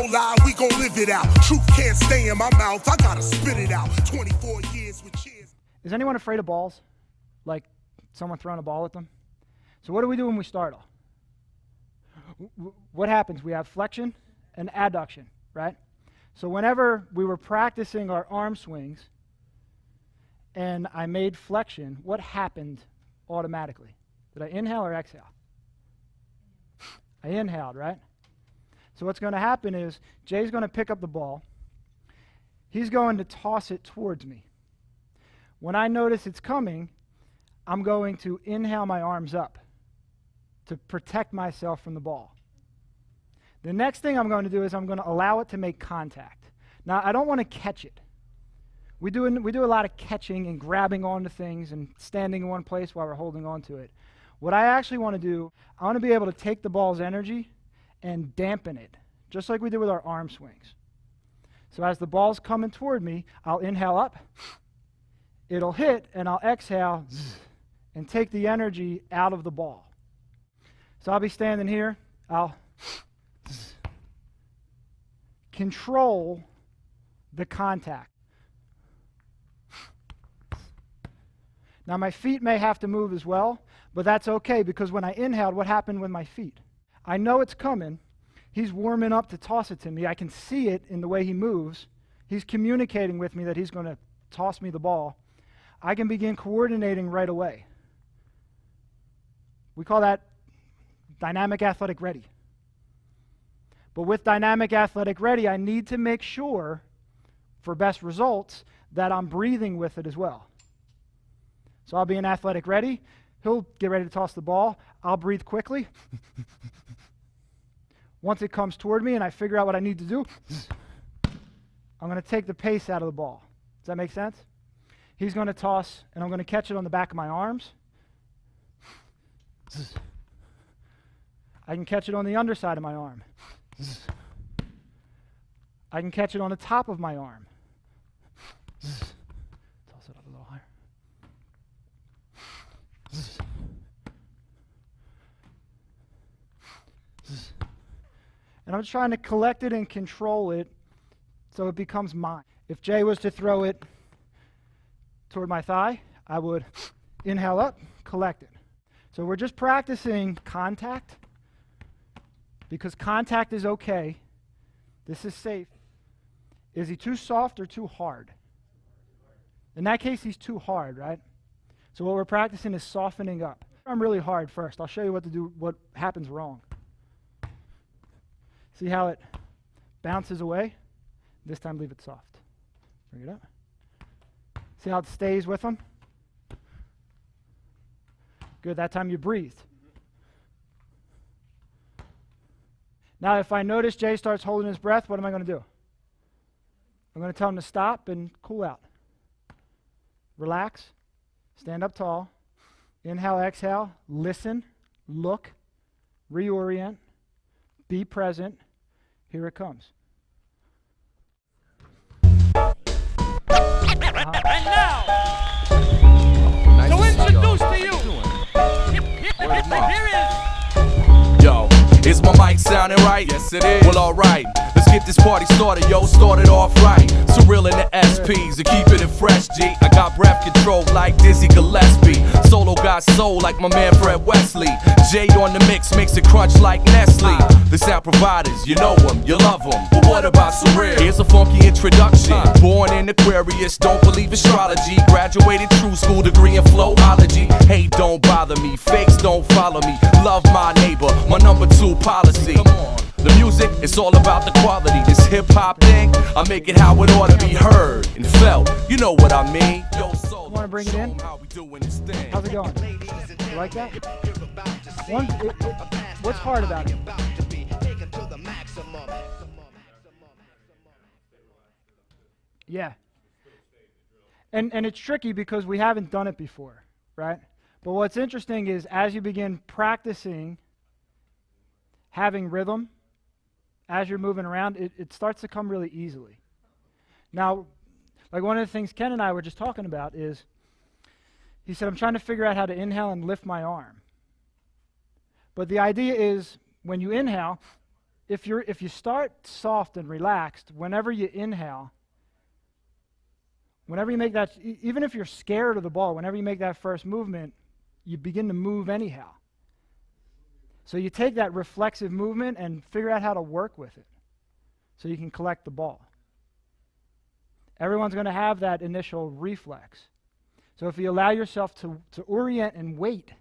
don't lie, we gon' live it out. Truth can't stay in my mouth, I gotta spit it out. 24 years with cheers. Is anyone afraid of balls? Like someone throwing a ball at them? So what do we do when we start off? What happens? We have flexion and adduction, right? So whenever we were practicing our arm swings and I made flexion, what happened automatically? Did I inhale or exhale? I inhaled, right? So what's going to happen is Jay's going to pick up the ball. He's going to toss it towards me. When I notice it's coming, I'm going to inhale my arms up to protect myself from the ball. The next thing I'm going to do is I'm going to allow it to make contact. Now, I don't want to catch it. We do a lot of catching and grabbing onto things and standing in one place while we're holding on to it. What I actually want to do, I want to be able to take the ball's energy and dampen it, just like we did with our arm swings. So as the ball's coming toward me, I'll inhale up, it'll hit, and I'll exhale and take the energy out of the ball. So I'll be standing here, I'll control the contact. Now my feet may have to move as well, but that's okay because when I inhaled, what happened with my feet? I know it's coming. He's warming up to toss it to me. I can see it in the way he moves. He's communicating with me that he's going to toss me the ball. I can begin coordinating right away. We call that dynamic athletic ready. But with dynamic athletic ready, I need to make sure, for best results, that I'm breathing with it as well. So I'll be in athletic ready. He'll get ready to toss the ball. I'll breathe quickly. Once it comes toward me and I figure out what I need to do, I'm going to take the pace out of the ball. Does that make sense? He's going to toss, and I'm going to catch it on the back of my arms. I can catch it on the underside of my arm. I can catch it on the top of my arm. Toss it up a little higher. And I'm trying to collect it and control it so it becomes mine. If Jay was to throw it toward my thigh, I would inhale up, collect it. So we're just practicing contact because contact is okay. This is safe. Is he too soft or too hard? In that case, he's too hard, right? So what we're practicing is softening up. I'm really hard first. I'll show you what to do, what happens wrong. See how it bounces away? This time leave it soft. Bring it up. See how it stays with him? Good, that time you breathed. Now if I notice Jay starts holding his breath, what am I going to do? I'm going to tell him to stop and cool out. Relax, stand up tall, inhale, exhale, listen, look, reorient, be present. Here it comes. And now, to introduce to you, here is... Yo, is my mic sounding right? Yes, it is. Well, alright. Let's get this party started, yo. Start it off right. Surreal in the SPs and keeping it fresh, G. I got breath control like Dizzy Gillespie. Solo got soul like my man Fred Wesley. Jade on the mix makes it crunch like Nestle. The sound providers, you know them, you love them. But what about surreal? Here's a funky introduction. Born in Aquarius, don't believe astrology. Graduated true school degree in flowology. Hate don't bother me, fakes don't follow me. Love my neighbor, my #2 policy. Come on. The music, it's all about the quality. This hip-hop thing, I make it how it ought to be heard and felt. You know what I mean? Yo, so Want to bring it in? how we doing this thing. How's it going? You like that? What's hard about it? Yeah. And it's tricky because we haven't done it before, right? But what's interesting is as you begin practicing having rhythm, as you're moving around, it starts to come really easily. Now, like one of the things Ken and I were just talking about is, he said, I'm trying to figure out how to inhale and lift my arm. But the idea is when you inhale, if you start soft and relaxed, whenever you inhale, whenever you make that, even if you're scared of the ball, whenever you make that first movement, you begin to move anyhow. So you take that reflexive movement and figure out how to work with it so you can collect the ball. Everyone's going to have that initial reflex. So if you allow yourself to orient and wait,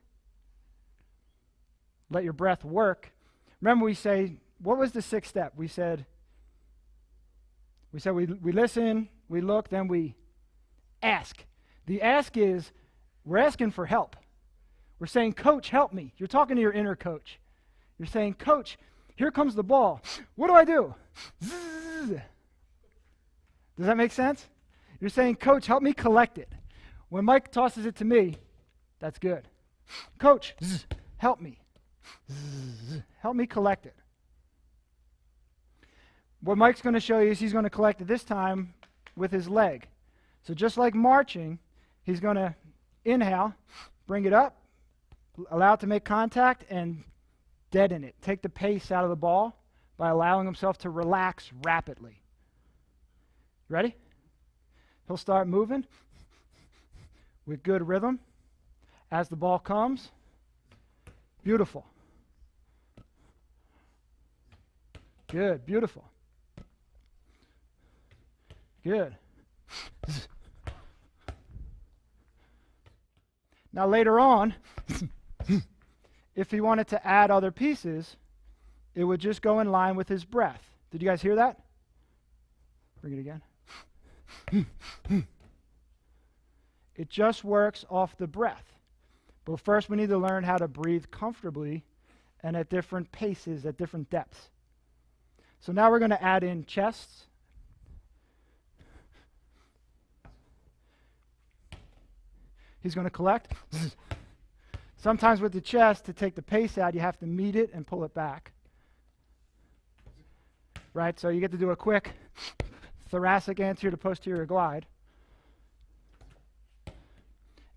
let your breath work. Remember we say, what was the sixth step? We said we listen, we look, then we ask. The ask is, we're asking for help. We're saying, Coach, help me. You're talking to your inner coach. You're saying, Coach, here comes the ball. What do I do? Zzz. Does that make sense? You're saying, Coach, help me collect it. When Mike tosses it to me, that's good. Coach, zzz, help me. Zzz, help me collect it. What Mike's going to show you is he's going to collect it this time with his leg. So just like marching, he's going to inhale, bring it up, allow it to make contact, and deaden it. Take the pace out of the ball by allowing himself to relax rapidly. Ready? He'll start moving with good rhythm as the ball comes. Beautiful. Good, beautiful. Good. Now later on, if he wanted to add other pieces, it would just go in line with his breath. Did you guys hear that? Bring it again. It just works off the breath. But first we need to learn how to breathe comfortably and at different paces, at different depths. So now we're going to add in chests. He's going to collect. Sometimes with the chest, to take the pace out, you have to meet it and pull it back. Right? So you get to do a quick thoracic anterior to posterior glide.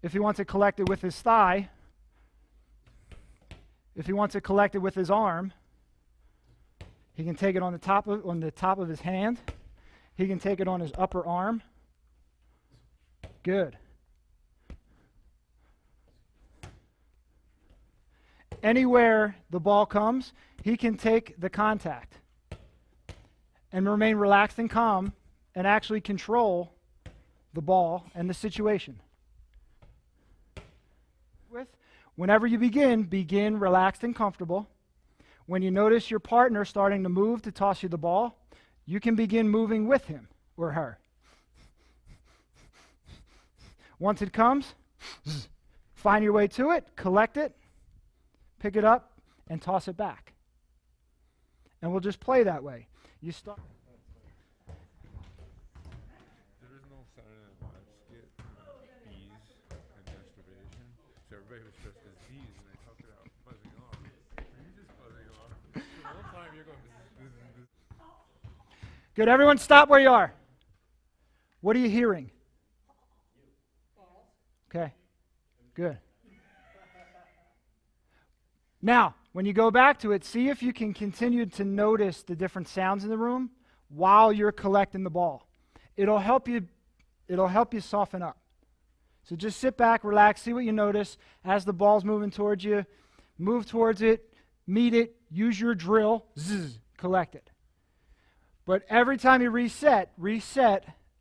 If he wants it collected with his thigh, if he wants it collected with his arm, he can take it on the top of his hand. He can take it on his upper arm. Good. Anywhere the ball comes, he can take the contact and remain relaxed and calm and actually control the ball and the situation. Whenever you begin relaxed and comfortable. When you notice your partner starting to move to toss you the ball, you can begin moving with him or her. Once it comes, find your way to it, collect it, pick it up, and toss it back. And we'll just play that way. You start. There is no Saturday Night Live skit about bees and masturbation, so everybody was dressed as bees and they talked about buzzing off. You're just buzzing off. The whole time you're going. Good. Everyone, stop where you are. What are you hearing? Okay. Good. Now, when you go back to it, see if you can continue to notice the different sounds in the room while you're collecting the ball. It'll help you soften up. So just sit back, relax, see what you notice as the ball's moving towards you. Move towards it, meet it, use your drill, zzz, collect it. But every time you reset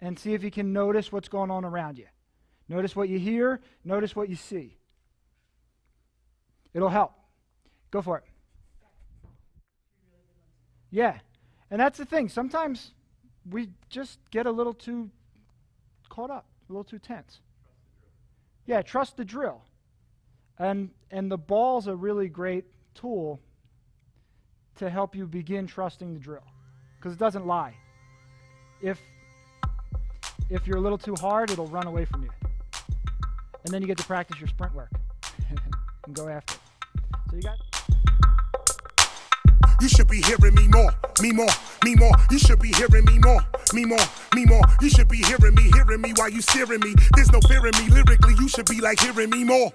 and see if you can notice what's going on around you. Notice what you hear, notice what you see. It'll help. Go for it. Yeah. And that's the thing. Sometimes we just get a little too caught up, a little too tense. Yeah, trust the drill. And the ball's a really great tool to help you begin trusting the drill. Because it doesn't lie. If you're a little too hard, it'll run away from you. And then you get to practice your sprint work and go after it. So you got. You should be hearing me more, me more, me more. You should be hearing me more, me more, me more. You should be hearing me while you steering me. There's no fear in me lyrically. You should be like hearing me more.